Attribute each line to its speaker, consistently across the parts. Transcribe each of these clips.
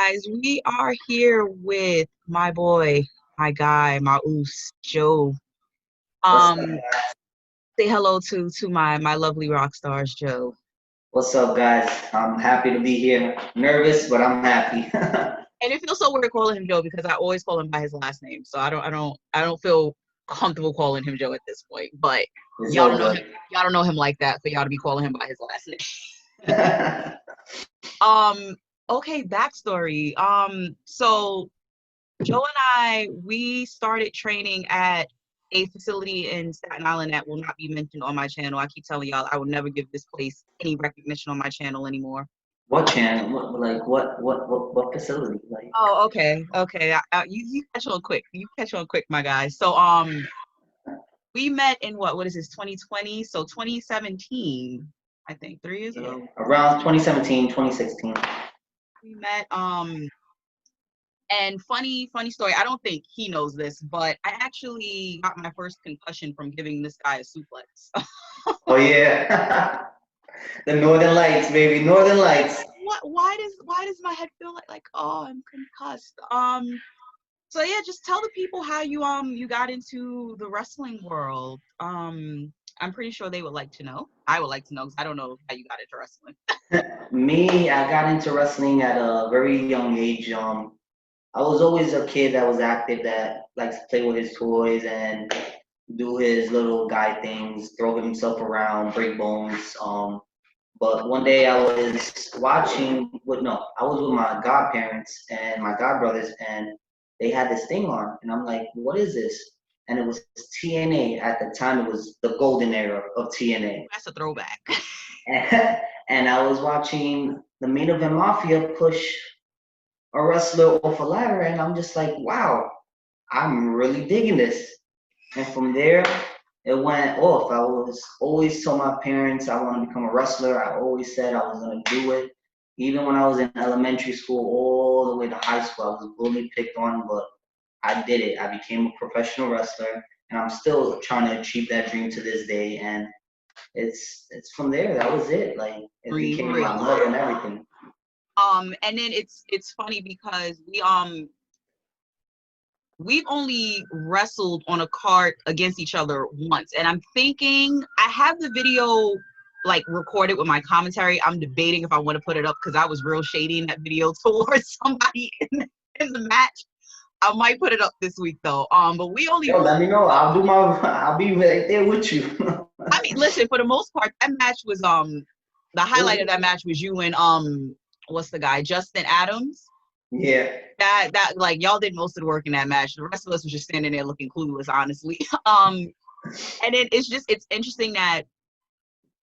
Speaker 1: guys, we are here with my boy, my guy, my oos, Joe.
Speaker 2: What's up,
Speaker 1: Um,
Speaker 2: guys?
Speaker 1: Say hello to my lovely rock stars, Joe.
Speaker 2: What's up, guys? I'm happy to be here. Nervous, but I'm happy.
Speaker 1: And it feels so weird calling him Joe because I always call him by his last name, so I don't feel comfortable calling him Joe at this point. But
Speaker 2: It's all good.
Speaker 1: y'all don't know him like that for y'all to be calling him by his last name. um, okay, backstory. So Joe and we started training at a facility in Staten Island that will not be mentioned on my channel. I keep telling y'all I will never give this place any recognition on my channel anymore.
Speaker 2: What channel? What facility? Like,
Speaker 1: Oh, okay, okay. You catch on quick. You catch on quick, my guy. So we met in what is this? 2020. So 2017, I think 3 years
Speaker 2: yeah,
Speaker 1: ago.
Speaker 2: around 2017, 2016.
Speaker 1: We met. And funny story. I don't think he knows this, but I actually got my first concussion from giving this guy a suplex.
Speaker 2: Oh yeah, the Northern Lights, baby, Northern Lights.
Speaker 1: What? Why does my head feel like oh I'm concussed? So yeah, just tell the people how you got into the wrestling world. I'm pretty sure they would like to know. I would like to know because I don't know how you got into wrestling.
Speaker 2: Me, I got into wrestling at a very young age. I was always a kid that was active, that likes to play with his toys and do his little guy things, throw himself around, break bones. But one day I was watching, no, I was with my godparents and my godbrothers, and they had this thing on, and I'm like, what is this? And it was TNA. At the time, it was the golden era of TNA.
Speaker 1: That's a throwback.
Speaker 2: And I was watching the main event Mafia push a wrestler off a ladder, and I'm just like, wow, I'm really digging this. And from there, it went off. I was always told my parents I want to become a wrestler. I always said I was going to do it. Even when I was in elementary school, all the way to high school, I was bullied, picked on, but I did it. I became a professional wrestler, and I'm still trying to achieve that dream to this day. And it's from there. That was it. Like it
Speaker 1: Dream
Speaker 2: became
Speaker 1: for
Speaker 2: in my
Speaker 1: real.
Speaker 2: blood and everything.
Speaker 1: And then it's funny because we've only wrestled on a card against each other once. And I'm thinking I have the video like recorded with my commentary. I'm debating if I want to put it up because I was real shady in that video towards somebody in the match. I might put it up this week though. But we only
Speaker 2: Yo, let me know. I'll be right there with you.
Speaker 1: I mean listen, for the most part, that match was the highlight of that match was you and what's the guy? Justin Adams.
Speaker 2: Yeah.
Speaker 1: That like y'all did most of the work in that match. The rest of us was just standing there looking clueless, honestly. And then it's interesting that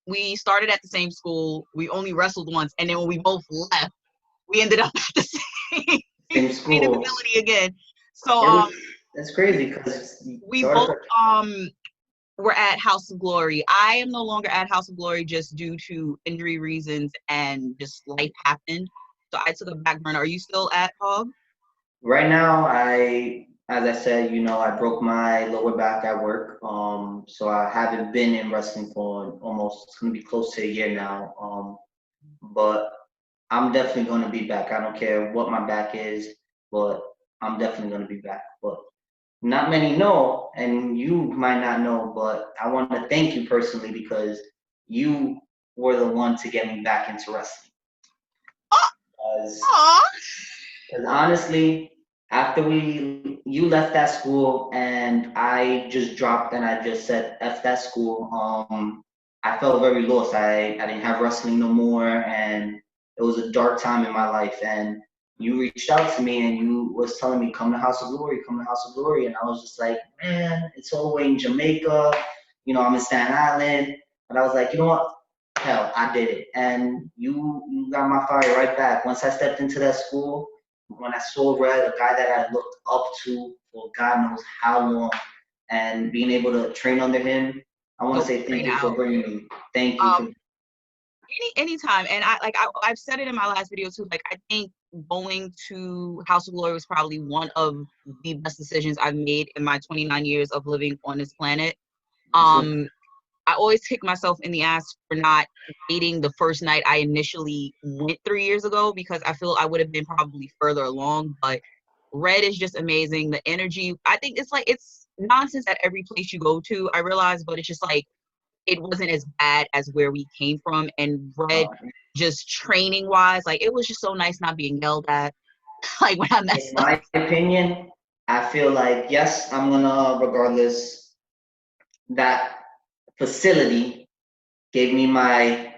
Speaker 1: we started at the same school. We only wrestled once, and then when we both left, we ended up at the
Speaker 2: Same
Speaker 1: same
Speaker 2: school.
Speaker 1: facility again. So
Speaker 2: That's crazy because
Speaker 1: we both were at House of Glory. I am no longer at House of Glory just due to injury reasons and just life happened. So I took a back burner. Are you still at Hog?
Speaker 2: right now, as I said, I broke my lower back at work. So I haven't been in wrestling for almost, it's gonna be close to a year now. But I'm definitely gonna be back. I don't care what my back is, but I'm definitely gonna be back. But not many know, and you might not know, but I want to thank you personally because you were the one to get me back into wrestling. Because honestly, after you left that school and I just dropped and I just said F that school, I felt very lost. I didn't have wrestling no more, and it was a dark time in my life. And you reached out to me and you was telling me, come to House of Glory, come to House of Glory. And I was just like, man, it's all the way in Jamaica. I'm in Staten Island. But I was like, you know what? Hell, I did it. And you got my fire right back. Once I stepped into that school, when I saw Red, a guy that I looked up to for God knows how long, and being able to train under him, I want to say thank you for bringing me. Thank you for
Speaker 1: anytime. And I've said it in my last video too. Like I think going to House of Glory was probably one of the best decisions I've made in my 29 years of living on this planet. I always kick myself in the ass for not dating the first night I initially went 3 years ago, because I feel I would have been probably further along. But Red is just amazing. The energy, I think it's like, it's nonsense at every place you go to, I realize, but it's just like, it wasn't as bad as where we came from. And Red,
Speaker 2: Um,
Speaker 1: just training wise, like, it was just so nice not being yelled at. Like when I
Speaker 2: in
Speaker 1: messed up.
Speaker 2: my opinion, I feel like yes, I'm gonna regardless that facility gave me my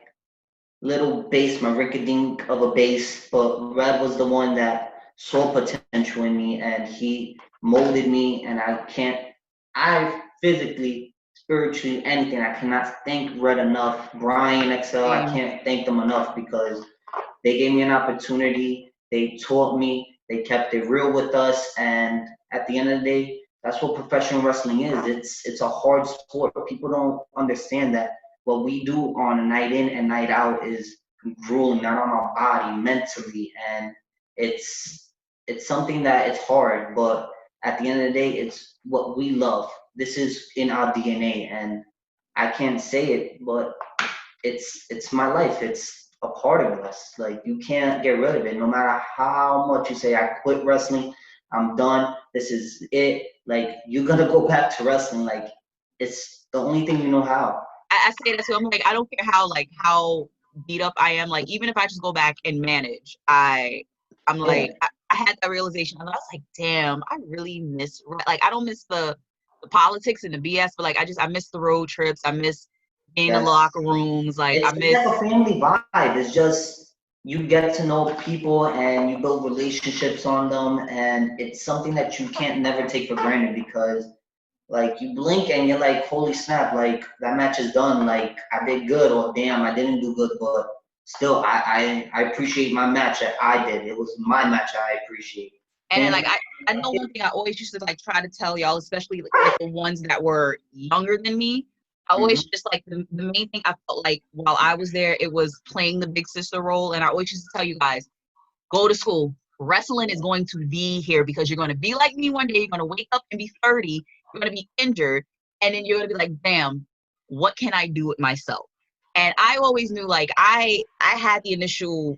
Speaker 2: little base, my rinkadink of a base, but Red was the one that saw potential in me and he molded me and I physically, spiritually, anything, I cannot thank Red enough. Brian, Excel, I
Speaker 1: Same.
Speaker 2: can't thank them enough because they gave me an opportunity, they taught me, they kept it real with us, and at the end of the day, that's what professional wrestling is. It's a hard sport. People don't understand that what we do on a night in and night out is grueling, not on our body, mentally, and it's something that it's hard, but at the end of the day, it's what we love. This is in our DNA, and I can't say it, but it's my life. It's a part of us. Like you can't get rid of it. No matter how much you say I quit wrestling, I'm done. This is it. Like you're gonna go back to wrestling. Like it's the only thing you know how.
Speaker 1: I say that too. I'm like, I don't care how beat up I am. Like, even if I just go back and manage, I'm
Speaker 2: Yeah.
Speaker 1: like, I had that realization. And I was like, damn, I really miss, like, I don't miss the politics and the BS, but like, I miss the road trips. I miss being in the
Speaker 2: Yes.
Speaker 1: locker rooms. Like, I
Speaker 2: It's
Speaker 1: miss,
Speaker 2: like a family vibe. It's just you get to know people and you build relationships on them, and it's something that you can't never take for granted because like you blink and you're like, holy snap, like that match is done. Like I did good, or damn, I didn't do good, but still, I appreciate my match that I did. It was my match I appreciate.
Speaker 1: and then like,
Speaker 2: Can't.
Speaker 1: I know one thing I always used to like try to tell y'all, especially like the ones that were younger than me. I always
Speaker 2: Mhm.
Speaker 1: just like the main thing I felt like while I was there, it was playing the big sister role. And I always used to tell you guys, go to school. Wrestling is going to be here because you're going to be like me one day. You're going to wake up and be 30. You're going to be injured. And then you're going to be like, damn, what can I do with myself? And I always knew like I had the initial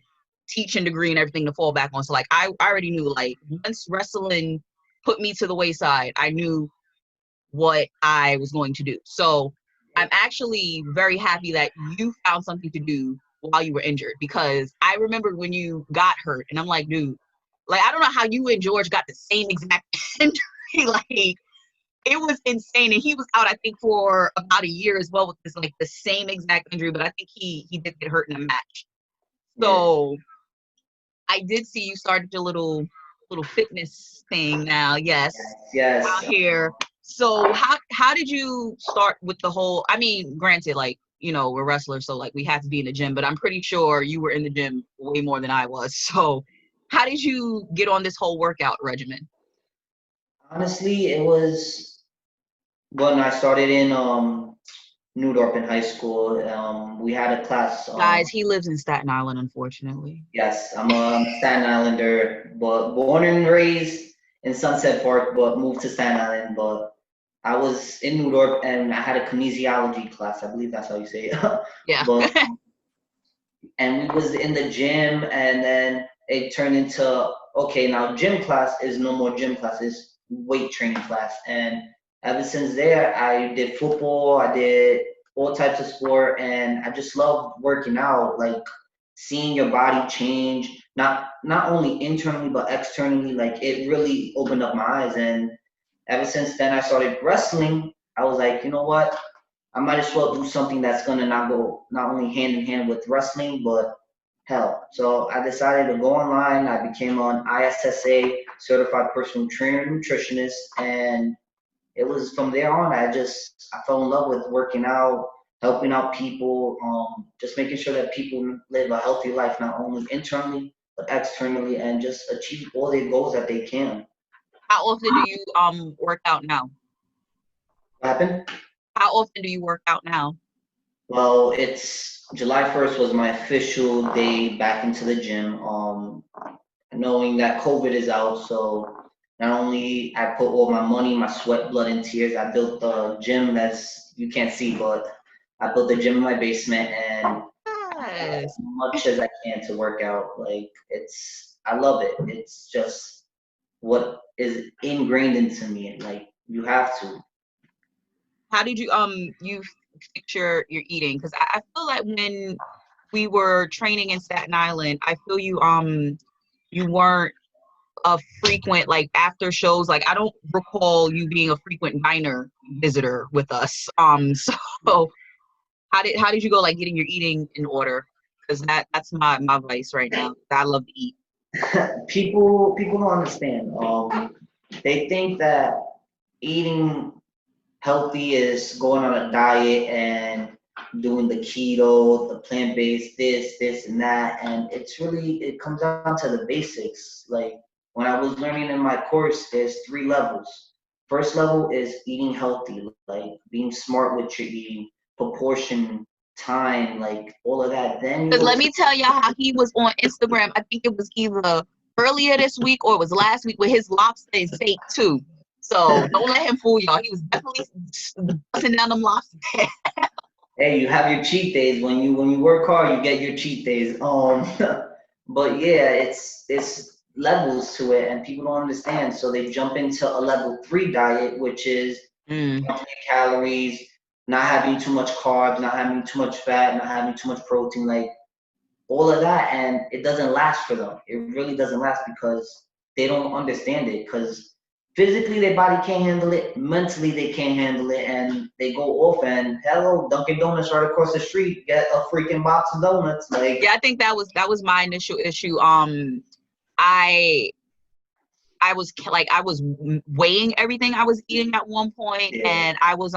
Speaker 1: teaching degree and everything to fall back on. So like I already knew like once wrestling put me to the wayside, I knew what I was going to do. So I'm actually very happy that you found something to do while you were injured, because I remember when you got hurt and I'm like, dude, like, I don't know how you and George got the same exact injury. Like, it was insane. And he was out, I think, for about a year as well with this, like, the same exact injury, but I think he did get hurt in a match.
Speaker 2: Yeah.
Speaker 1: So I did see you started your little fitness thing now. Yes,
Speaker 2: Yes.
Speaker 1: out here. So how did you start with the whole, I mean, granted, like, you know, we're wrestlers, so like we have to be in the gym, but I'm pretty sure you were in the gym way more than I was. So how did you get on this whole workout regimen?
Speaker 2: Honestly, it was when I started in Newdorp in high school. We had a class.
Speaker 1: Guys, he lives in Staten Island, unfortunately.
Speaker 2: Yes, I'm a Staten Islander, but born and raised in Sunset Park, but moved to Staten Island. But I was in New York and I had a kinesiology class. I believe that's how you say it.
Speaker 1: Yeah.
Speaker 2: But and we was in the gym, and then it turned into okay, now gym class is no more gym class, it's weight training class. And ever since there, I did football, I did all types of sport, and I just loved working out, like seeing your body change, not only internally but externally. Like it really opened up my eyes, and ever since then, I started wrestling. I was like, you know what? I might as well do something that's gonna not go not only hand in hand with wrestling, but hell. So I decided to go online. I became an ISSA certified personal trainer nutritionist, and it was from there on. I fell in love with working out, helping out people, just making sure that people live a healthy life, not only internally but externally, and just achieve all their goals that they can.
Speaker 1: How often do you work out now?
Speaker 2: What happened?
Speaker 1: How often do you work out now?
Speaker 2: Well, it's July 1st was my official day back into the gym. Knowing that COVID is out, so not only I put all my money, my sweat, blood, and tears, I built the gym that's you can't see, but I built a gym in my basement, and as
Speaker 1: Yes.
Speaker 2: much as I can to work out. Like I love it. It's just what is ingrained into me. Like you have to.
Speaker 1: How did you fix your eating? Because I feel like when we were training in Staten Island, I feel you weren't a frequent, like, after shows. Like, I don't recall you being a frequent diner visitor with us. So how did you go, like, getting your eating in order? Because that's my vice right now. I love to eat.
Speaker 2: People don't understand. They think that eating healthy is going on a diet and doing the keto, the plant-based, this, and that, and it comes down to the basics. Like when I was learning in my course, there's 3 levels. First level is eating healthy, like being smart with your eating, proportion, time, like all of that. Then you
Speaker 1: Because
Speaker 2: go
Speaker 1: let
Speaker 2: to
Speaker 1: me tell y'all how he was on Instagram. I think it was either earlier this week or it was last week with his lobster and steak too. So don't let him fool y'all. He was definitely busting down them lobster.
Speaker 2: hey, you have your cheat days. When you work hard, you get your cheat days. But yeah, it's levels to it, and people don't understand. So they jump into a level 3 diet, which is
Speaker 1: Mm.
Speaker 2: counting calories, not having too much carbs, not having too much fat, not having too much protein, like all of that, and it doesn't last for them. It really doesn't last because they don't understand it. Because physically their body can't handle it, mentally they can't handle it, and they go off and hello, Dunkin' Donuts right across the street, get a freaking box of donuts. Like
Speaker 1: Yeah, I think that was my initial issue. I I was like, I was weighing everything I was eating at one point,
Speaker 2: yeah,
Speaker 1: and I was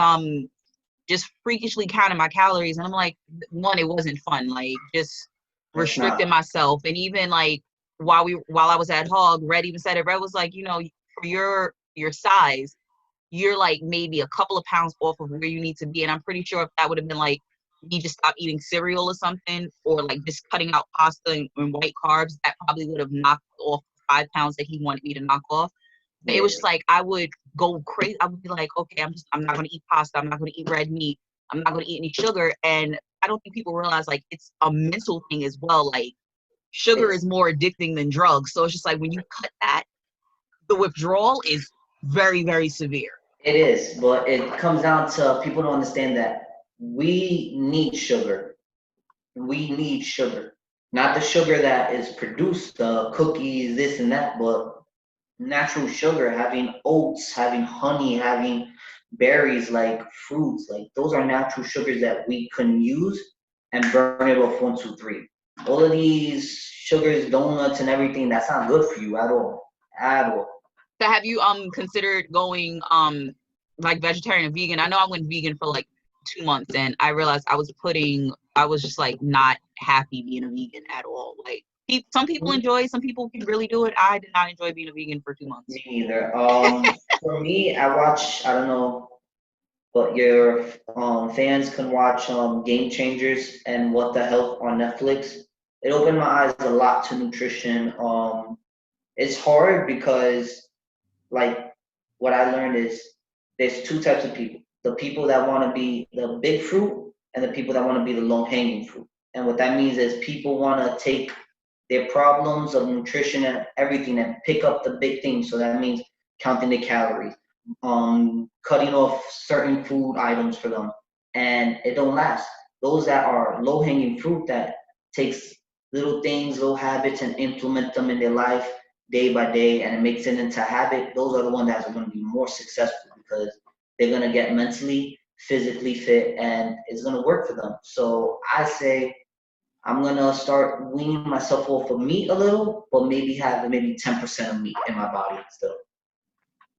Speaker 1: just freakishly counting my calories, and I'm like, one, it wasn't fun, like, just
Speaker 2: it's
Speaker 1: restricting
Speaker 2: not.
Speaker 1: myself. And even like while I was at Hog, Red even said it. Red was like, for your size, you're like maybe a couple of pounds off of where you need to be. And I'm pretty sure if that would have been like me just stop eating cereal or something, or like just cutting out pasta and white carbs, that probably would have knocked off 5 pounds that he wanted me to knock off. But it was
Speaker 2: Yeah,
Speaker 1: just like I would go crazy. I would be like, okay, I'm not gonna eat pasta. I'm not gonna eat red meat. I'm not gonna eat any sugar. And I don't think people realize, like, it's a mental thing as well. Like, sugar
Speaker 2: it's
Speaker 1: is more addicting than drugs. So it's just like when you cut that, the withdrawal is very, very severe.
Speaker 2: it is, but it comes down to people don't understand that we need sugar. We need sugar, not the sugar that is produced, the cookies, this and that, but natural sugar, having oats, having honey, having berries, like fruits, like those are natural sugars that we can use and burn it off 1, 2, 3. All of these sugars, donuts, and everything, that's not good for you at all. At all.
Speaker 1: So have you considered going like vegetarian and vegan? I know I went vegan for like 2 months, and I realized I was just like not happy being a vegan at all. Like, some people enjoy it, some people can really do it. I did not enjoy being a vegan for 2 months.
Speaker 2: Me neither. For me, I watch, I don't know, but your fans can watch Game Changers and What the Health on Netflix. It opened my eyes a lot to nutrition. It's hard because, like, what I learned is there's 2 types of people: the people that want to be the big fruit and the people that want to be the low hanging fruit. And what that means is people want to take their problems of nutrition and everything and pick up the big things. So that means counting the calories, cutting off certain food items for them, and it don't last. Those that are low hanging fruit that takes little things, little habits, and implement them in their life day by day, and it makes it into habit. Those are the ones that are going to be more successful because they're going to get mentally, physically fit, and it's going to work for them. So I say I'm gonna start weaning myself off of meat a little, but maybe have maybe 10% of meat in my body still.